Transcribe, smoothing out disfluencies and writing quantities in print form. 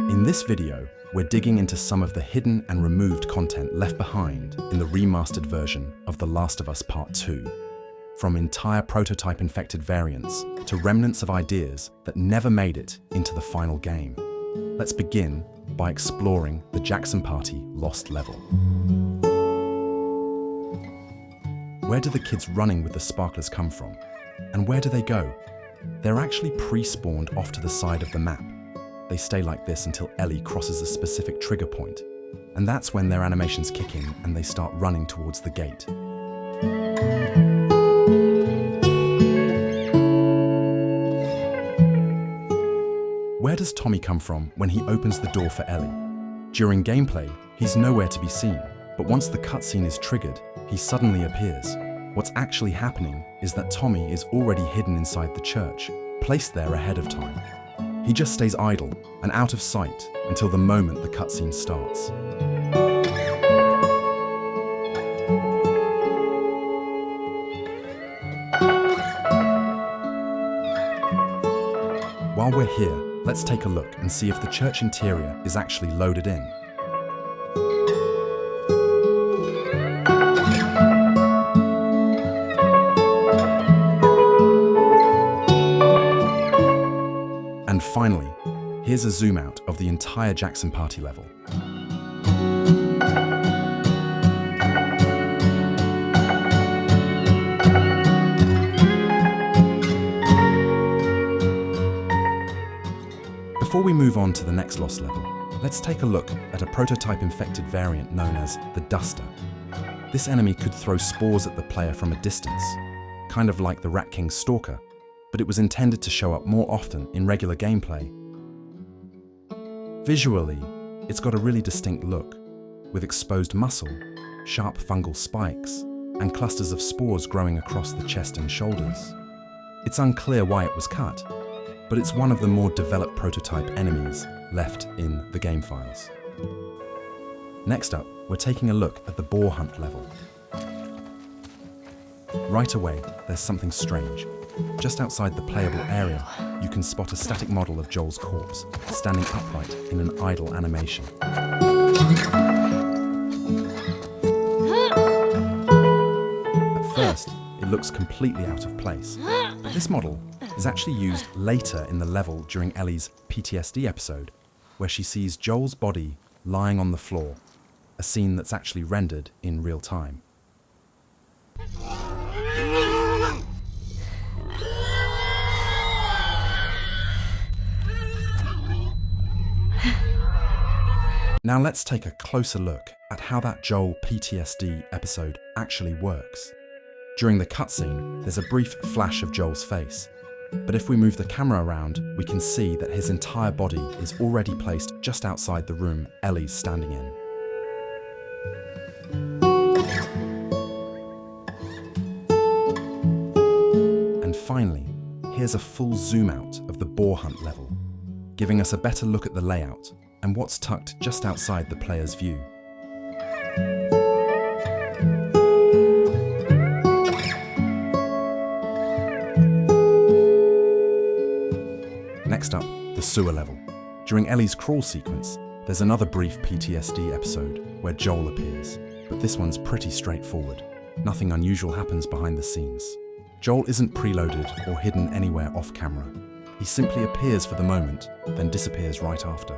In this video, we're digging into some of the hidden and removed content left behind in the remastered version of The Last of Us Part 2. From entire prototype-infected variants to remnants of ideas that never made it into the final game. Let's begin by exploring the Jackson Party Lost level. Where do the kids running with the sparklers come from? And where do they go? They're actually pre-spawned off to the side of the map. They stay like this until Ellie crosses a specific trigger point, and that's when their animations kick in and they start running towards the gate. Where does Tommy come from when he opens the door for Ellie? During gameplay, he's nowhere to be seen, but once the cutscene is triggered, he suddenly appears. What's actually happening is that Tommy is already hidden inside the church, placed there ahead of time. He just stays idle and out of sight until the moment the cutscene starts. While we're here, let's take a look and see if the church interior is actually loaded in. And finally, here's a zoom out of the entire Jackson Party level. Before we move on to the next Lost level, let's take a look at a prototype-infected variant known as the Duster. This enemy could throw spores at the player from a distance, kind of like the Rat King's Stalker, but it was intended to show up more often in regular gameplay. Visually, it's got a really distinct look, with exposed muscle, sharp fungal spikes, and clusters of spores growing across the chest and shoulders. It's unclear why it was cut, but it's one of the more developed prototype enemies left in the game files. Next up, we're taking a look at the Boar Hunt level. Right away, there's something strange. Just outside the playable area, you can spot a static model of Joel's corpse, standing upright in an idle animation. At first, it looks completely out of place. But this model is actually used later in the level during Ellie's PTSD episode, where she sees Joel's body lying on the floor, a scene that's actually rendered in real time. Now let's take a closer look at how that Joel PTSD episode actually works. During the cutscene, there's a brief flash of Joel's face, but if we move the camera around, we can see that his entire body is already placed just outside the room Ellie's standing in. And finally, here's a full zoom out of the Boar Hunt level, giving us a better look at the layout and what's tucked just outside the player's view. Next up, the sewer level. During Ellie's crawl sequence, there's another brief PTSD episode where Joel appears, but this one's pretty straightforward. Nothing unusual happens behind the scenes. Joel isn't preloaded or hidden anywhere off camera. He simply appears for the moment, then disappears right after.